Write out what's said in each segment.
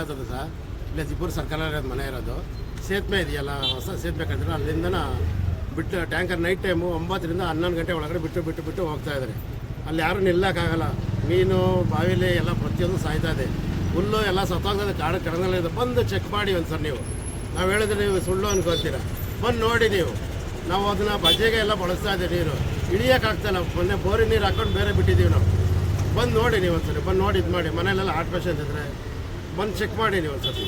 ಮಂಜುನಾಥದ sir. ಇಲ್ಲೇ Dibbur circle ಇರೋದು ಮನೆ ಇರೋದು. ಸೇತುವೆ ಇದೆಯಲ್ಲ, ಹೊಸ ಸೇತುವೆ ಕಟ್ಟಿದ್ರೆ ಅಲ್ಲಿಂದ ಬಿಟ್ಟು ಟ್ಯಾಂಕರ್ ನೈಟ್ ಟೈಮು 9ರಿಂದ 11 ಗಂಟೆ ಒಳಗಡೆ ಬಿಟ್ಟು ಹೋಗ್ತಾ ಇದ್ದಾರೆ. ಅಲ್ಲಿ ಯಾರೂ ನಿಲ್ಲಕ್ಕಾಗಲ್ಲ. ಮೀನು ಬಾವಿಲಿ ಎಲ್ಲ ಪ್ರತಿಯೊಂದು ಸಾಯ್ತಾ ಇದೆ. ಹುಲ್ಲು ಎಲ್ಲ ಸತ್ತೋಗ್ತದೆ, ಕಾಡು ಕೆಳಗಲ್ಲಿದೆ. ಬಂದು ಚೆಕ್ ಮಾಡಿ ಒಂದು ಸರ್. ನಾವು ಹೇಳಿದ್ರೆ ನೀವು ಸುಳ್ಳು ಅನ್ಕೋತೀರ. ಬಂದು ನೋಡಿ ನೀವು. ನಾವು ಅದನ್ನು ಬಜೆಗೆ ಎಲ್ಲ ಬಳಸ್ತಾ ಇದ್ದೀವಿ. ನೀರು ಇಳಿಯೋಕ್ಕಾಗ್ತಾಯಿಲ್ಲ. ಮೊನ್ನೆ ಬೋರಿನ ನೀರು ಹಾಕ್ಕೊಂಡು ಬೇರೆ ಬಿಟ್ಟಿದ್ದೀವಿ ನಾವು. ಬಂದು ನೋಡಿ ನೀವು ಒಂದ್ಸರಿ. ಬಂದು ನೋಡಿ ಇದು ಮಾಡಿ. ಮನೆಯಲ್ಲೆಲ್ಲ ಹಾರ್ಟ್ ಪೇಷಂಟ್ ಇದ್ದರೆ ಬಂದು ಚೆಕ್ ಮಾಡಿ ನೀವು ಒಂದ್ಸತಿ.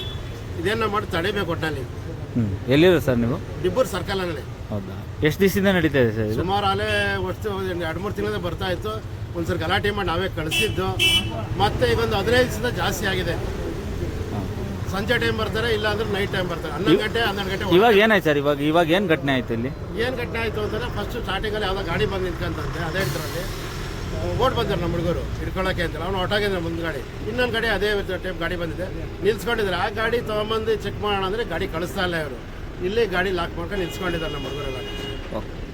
ಇದೇನು ಮಾಡಿ ತಡಿಬೇಕು ಒಟ್ಟಿನಲ್ಲಿ. ಎಲ್ಲಿರೋ ಸರ್ ನೀವು? ದಿಬ್ಬೂರು ಸರ್ಕಲಲ್ಲಿ. ಹೌದಾ? ಎಷ್ಟು ದಿವಸದಿಂದ ನಡೀತಾ ಇದೆ ಸರ್? ಸುಮಾರು ಅಲ್ಲೇ ವರ್ಷ 2-3 ತಿಂಗಳಿಂದ ಬರ್ತಾ ಇತ್ತು. ಒಂದ್ಸರಿ ಗಲಾಟೆ ಮಾಡಿ ನಾವೇ ಕಳಿಸಿದ್ದು. ಮತ್ತೆ ಈಗ ಒಂದು 15 ದಿವಸದ ಜಾಸ್ತಿ ಆಗಿದೆ. ಸಂಜೆ ಟೈಮ್ ಬರ್ತಾರೆ, ಇಲ್ಲ ಅಂದ್ರೆ ನೈಟ್ ಟೈಮ್ ಬರ್ತಾರೆ. 11 ಗಂಟೆ 12 ಗಂಟೆ. ಇವಾಗ ಏನಾಯ್ತು ಸರ್? ಇವಾಗ ಏನು ಘಟನೆ ಆಯ್ತು ಇಲ್ಲಿ? ಏನು ಘಟನೆ ಆಯಿತು ಅಂತಂದರೆ ಫಸ್ಟ್ ಸ್ಟಾರ್ಟಿಂಗಲ್ಲಿ ಯಾವುದೋ ಗಾಡಿ ಬಂದು ನಿಂತ್ಕೊಂತಂತೆ. ಅದೇ ಇದರಲ್ಲಿ ಓಟ್ ಬಂದರು ನಮ್ಮ ಹುಡುಗರು ಹಿಡ್ಕೊಳ್ಳೋಕ್ಕೆ ಅಂತ. ಅವನು ಹೊಟ್ಟಾಗಿದ್ರೆ ಮುಂದೆ ಗಾಡಿ, ಇನ್ನೊಂದು ಗಾಡಿ ಅದೇ ಟೈಪ್ ಗಾಡಿ ಬಂದಿದೆ, ನಿಲ್ಸ್ಕೊಂಡಿದ್ದಾರೆ. ಆ ಗಾಡಿ ತೊಗೊಂಬಂದು ಚೆಕ್ ಮಾಡೋಣ ಅಂದರೆ ಗಾಡಿ ಕಳಿಸ್ತಾ ಇಲ್ಲ ಇವರು. ಇಲ್ಲಿ ಗಾಡಿ ಲಾಕ್ ಮಾಡ್ಕೊಂಡು ನಿಲ್ಸ್ಕೊಂಡಿದ್ದಾರೆ ನಮ್ಮ ಹುಡುಗರೆಲ್ಲ.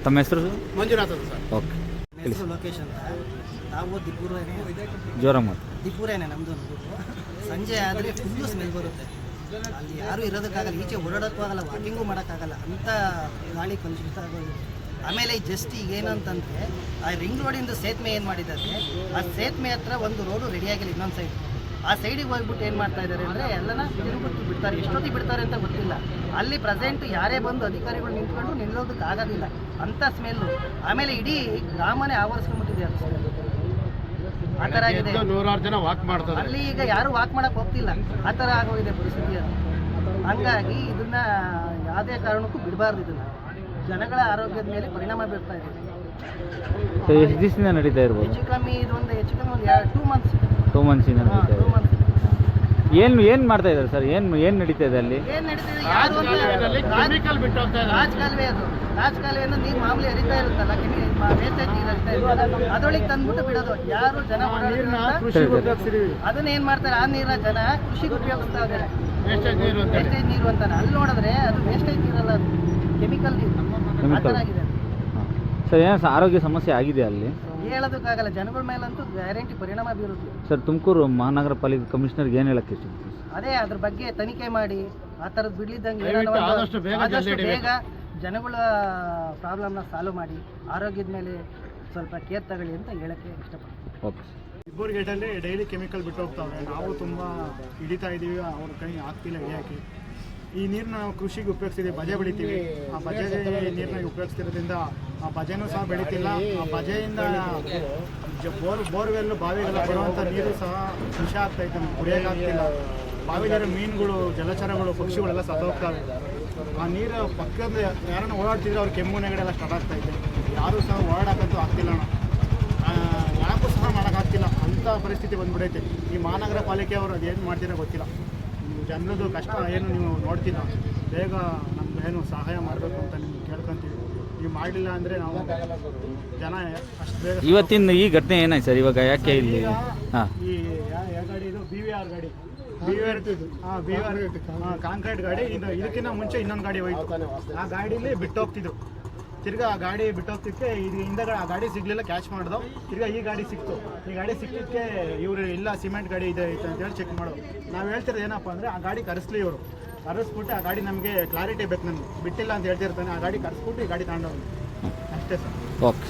ತಮ್ಮ ಹೆಸರು? ಮಂಜುನಾಥ್ ಅಂತ ಸರ್. ಓಕೆ. ಹೆಸರು ಲೋಕೇಶ್ ಅಂತ. ನಾವು ದಿಬ್ಬೂರೇನೆ, ಜೋರಾಗಿ ಮಾತು. ದಿಬ್ಬೂರೇನೆ ನಮ್ಮದು. ಸಂಜೆ ಆದರೆ ಫುಲ್ಲು ಸ್ಮೆಲ್ ಬರುತ್ತೆ. ಅಲ್ಲಿ ಯಾರೂ ಇರೋದಕ್ಕಾಗಲ್ಲ, ಈಚೆ ಓಡಾಡೋಕ್ಕೂ ಆಗಲ್ಲ, ವಾಕಿಂಗು ಮಾಡೋಕ್ಕಾಗಲ್ಲ, ಅಂಥ ಗಾಳಿ ಕಲುಷಿತ ಆಗೋದು. ಆಮೇಲೆ ಜಸ್ಟ್ ಈಗ ಏನಂತಂದರೆ ಆ ರಿಂಗ್ ರೋಡಿಂದು ಸೇತುವೆ ಏನು ಮಾಡಿದ್ದಾರೆ, ಆ ಸೇತುವೆ ಹತ್ರ ಒಂದು ರೋಡು ರೆಡಿಯಾಗಿಲ್ಲ ಇನ್ನೊಂದು ಸೈಡ್. ಆ ಸೈಡಿಗೆ ಹೋಗ್ಬಿಟ್ಟು ಏನು ಮಾಡ್ತಾ ಇದ್ದಾರೆ ಅಂದರೆ ಎಲ್ಲನ ತಿರುಗಿಬಿಟ್ಟು ಬಿಡ್ತಾರೆ. ಎಷ್ಟೊತ್ತಿಗೆ ಬಿಡ್ತಾರೆ ಅಂತ ಗೊತ್ತಿಲ್ಲ. ಅಲ್ಲಿ ಪ್ರೆಸೆಂಟ್ ಯಾರೇ ಬಂದು ಅಧಿಕಾರಿಗಳು ನಿಂತ್ಕೊಂಡು ನಿಲ್ಲೋದಕ್ಕೆ ಆಗೋದಿಲ್ಲ, ಅಂಥ ಸ್ಮೆಲ್ಲು. ಆಮೇಲೆ ಇಡೀ ಗ್ರಾಮನೇ ಆವರಿಸ್ಕೊಂಡ್ಬಿಟ್ಟಿದೆ ಅದು ಸ್ಮೆಲ್. ಆ ಥರ ಆಗಿದೆ. 100 ಜನ ವಾಕ್ ಮಾಡ್ತಾರೆ ಅಲ್ಲಿ. ಈಗ ಯಾರು ವಾಕ್ ಮಾಡಕ್ಕೆ ಹೋಗ್ತಿಲ್ಲ, ಆ ಥರ ಆಗೋಗಿದೆ ಪರಿಸ್ಥಿತಿ ಅದು. ಹಂಗಾಗಿ ಇದನ್ನ ಯಾವುದೇ ಕಾರಣಕ್ಕೂ ಬಿಡಬಾರ್ದು. ಇದನ್ನು ಜನಗಳ ಆರೋಗ್ಯದ ಮೇಲೆ ಪರಿಣಾಮ ಬೀರ್ತಾ ಇದೆ. ಎಷ್ಟು ದಿವಸದಿಂದ ನಡೀತಾ ಇರ್ಬೋದು? ಹೆಚ್ಚು ಕಮ್ಮಿ ಒಂದು 2 ಮಂತ್ಸ್. 2 ಮಂತ್ಸಿಂದ ನಡೀತಾ ಇದೆ. 2 ಮಂತ್ಸ್. ಏನು ಮಾಡ್ತಾ ಇದ್ದಾರೆ ಸರ್? ಏನು ನಡೀತಾ ಇದೆ ಅಲ್ಲಿ? ಏನು ನಡೀತಿದೆ? ಯಾರು ರಾಜಕಾಲುವೆ ಅದು. ರಾಜಕಾಲುವೆಯಿಂದ ನೀರು ಮಾಮೂಲಿ ಹರಿತಾ ಇರುತ್ತಲ್ಲ, ವೇಸ್ಟೇಜ್ ನೀರು ಹರಿತಾ ಇರುತ್ತೆ, ಅದರೊಳಗೆ ತಂದ್ಬಿಟ್ಟು ಬಿಡೋದು. ಯಾರು ಜನ ಅದನ್ನ ಏನು ಮಾಡ್ತಾರೆ, ಆ ನೀರನ್ನ ಜನ ಕೃಷಿಗೆ ಉಪಯೋಗಿಸ್ತಾ ಇದ್ದಾರೆ. ವೇಸ್ಟೇಜ್ ನೀರು ಅಂತಾನೆ. ಅಲ್ಲಿ ನೋಡಿದ್ರೆ ಅದು ವೇಸ್ಟೇಜ್ ನೀರಲ್ಲ, ಅದು ಕೆಮಿಕಲ್ ನೀರು. ಆ ಥರ ಆಗಿದೆ ಸರ್. ಏನು ಆರೋಗ್ಯ ಸಮಸ್ಯೆ ಆಗಿದೆ ಅಲ್ಲಿ? ಹೇಳೋದಕ್ಕಾಗಲ್ಲ. ಜನಗಳ ಮೇಲಂತೂ ಗ್ಯಾರಂಟಿ ಪರಿಣಾಮ ಬೀರುತ್ತೆ ಸರ್. ತುಮಕೂರು ಮಹಾನಗರ ಪಾಲಿಕೆ ಕಮಿಷನರ್ಗೆ ಏನು ಹೇಳಕ್ಕೆ ಇಷ್ಟ? ಅದೇ ಅದ್ರ ಬಗ್ಗೆ ತನಿಖೆ ಮಾಡಿ ಆ ಥರದ್ದು ಬಿಡ್ಲಿದ್ದಂಗೆ ಆದಷ್ಟು ಬೇಗ ಜನಗಳ ಪ್ರಾಬ್ಲಮ್ನ ಸಾಲ್ವ್ ಮಾಡಿ ಆರೋಗ್ಯದ ಮೇಲೆ ಸ್ವಲ್ಪ ಕೇರ್ ತಗೊಳ್ಳಿ ಅಂತ ಹೇಳಕ್ಕೆ ಇಷ್ಟಪಡ್ತೀನಿ. ಓಕೆ. ದಿಬ್ಬೂರು ಗೇಟಲ್ಲಿ ಡೈಲಿ ಕೆಮಿಕಲ್ ಬಿಟ್ಟು ಹೋಗ್ತಾವೆ. ನಾವು ತುಂಬ ಹಿಡಿತಾ ಇದ್ದೀವಿ, ಅವ್ರ ಕೈ ಆಗ್ತಿಲ್ಲ ಹಿಡಿಯೋಕ್ಕೆ. ಈ ನೀರನ್ನ ನಾವು ಕೃಷಿಗೆ ಉಪಯೋಗಿಸ್ತೀವಿ, ಬಜೆ ಬೆಳಿತೀವಿ. ಆ ಬಜೆ ನೀರನ್ನ ಉಪಯೋಗಿಸ್ತಿರೋದ್ರಿಂದ ಆ ಬಜೆನೂ ಸಹ ಬೆಳೀತಿಲ್ಲ. ಆ ಬಜೆಯಿಂದ ಬೋರ್ವೆಲ್ಲು ಬಾವಿಗೆಲ್ಲ ಬರುವಂಥ ನೀರು ಸಹ ವಿಷ ಆಗ್ತಾಯಿತ್ತು, ನಮ್ಗೆ ಕುಡಿಯೋಕ್ಕಾಗ್ತಿಲ್ಲ. ಬಾವಿಲಿರೋ ಮೀನುಗಳು, ಜಲಚರಗಳು, ಪಕ್ಷಿಗಳೆಲ್ಲ ಸತ್ತೋಗ್ತವೆ. ಆ ನೀರು ಪಕ್ಕದ ಯಾರನ್ನ ಓಡಾಡ್ತಿದ್ರೆ ಅವ್ರು ಕೆಮ್ಮು ನೆಗಡಿ ಎಲ್ಲ ಸ್ಟಾರ್ಟ್ ಆಗ್ತಾಯಿದೆ. ಯಾರೂ ಸಹ ಓಡಾಡೋಕ್ಕಂತೂ ಆಗ್ತಿಲ್ಲ ಅಣ್ಣ. ಯಾಕೂ ಸಹ ಮಾಡೋಕ್ಕಾಗ್ತಿಲ್ಲ, ಅಂಥ ಪರಿಸ್ಥಿತಿ ಬಂದ್ಬಿಡೈತೆ. ಈ ಮಹಾನಗರ ಪಾಲಿಕೆ ಅವರು ಅದೇನು ಮಾಡ್ತೀರೋ ಗೊತ್ತಿಲ್ಲ. ಜನರದ್ದು ಕಷ್ಟ ಏನು ನೀವು ನೋಡ್ತೀರ, ಬೇಗ ನಮ್ಗೆ ಏನು ಸಹಾಯ ಮಾಡಬೇಕು ಅಂತ ನಿಮ್ಗೆ ಕೇಳ್ಕೊತೀವಿ. ನೀವು ಮಾಡಲಿಲ್ಲ ಅಂದರೆ ನಾವು ಜನ ಅಷ್ಟು ಬೇಗ. ಇವತ್ತಿನ ಈ ಘಟನೆ ಏನಾಯ್ತು ಸರ್? ಇವಾಗ ಯಾಕೆ ಇಲ್ಲಿ? ಹಾಂ, ಈ ಯಾವ ಗಾಡಿ ಇದು? BVR ಗಾಡಿ. ಕಾಂಕ್ರೀಟ್ ಗಾಡಿ. ಇದಕ್ಕಿಂತ ಮುಂಚೆ ಇನ್ನೊಂದು ಗಾಡಿ ಹೋಯ್ತು. ಆ ಗಾಡೀಲಿ ಬಿಟ್ಟು ಹೋಗ್ತಿದ್ರು. ತಿರ್ಗಾ ಆ ಗಾಡಿ ಬಿಟ್ಟು ಹೋಗ್ತಿದ್ದಕ್ಕೆ ಹಿಂದಗಡೆ ಆ ಗಾಡಿ ಸಿಗಲಿಲ್ಲ, ಕ್ಯಾಚ್ ಮಾಡ್ದು. ತಿರ್ಗಾ ಈ ಗಾಡಿ ಸಿಕ್ತು. ಈ ಗಾಡಿ ಸಿಕ್ಕಿದ್ದಕ್ಕೆ ಇವರು ಇಲ್ಲ ಸಿಮೆಂಟ್ ಗಾಡಿ ಇದೆ ಅಂತೇಳಿ ಚೆಕ್ ಮಾಡೋದು. ನಾವು ಹೇಳ್ತಿರೋದು ಏನಪ್ಪ ಅಂದರೆ, ಆ ಗಾಡಿ ಕರೆಸ್ಲಿ ಇವರು. ಕರೆಸ್ಬಿಟ್ಟು ಆ ಗಾಡಿ ನಮಗೆ ಕ್ಲಾರಿಟಿ ಬೇಕು, ನಮ್ಗೆ ಬಿಟ್ಟಿಲ್ಲ ಅಂತ ಹೇಳ್ತಿರ್ತಾನೆ. ಆ ಗಾಡಿ ಕರೆಸ್ಬಿಟ್ಟು ಈ ಗಾಡಿ ತಗೊಂಡವ್ರು ಅಷ್ಟೇ ಸರ್. ಓಕೆ.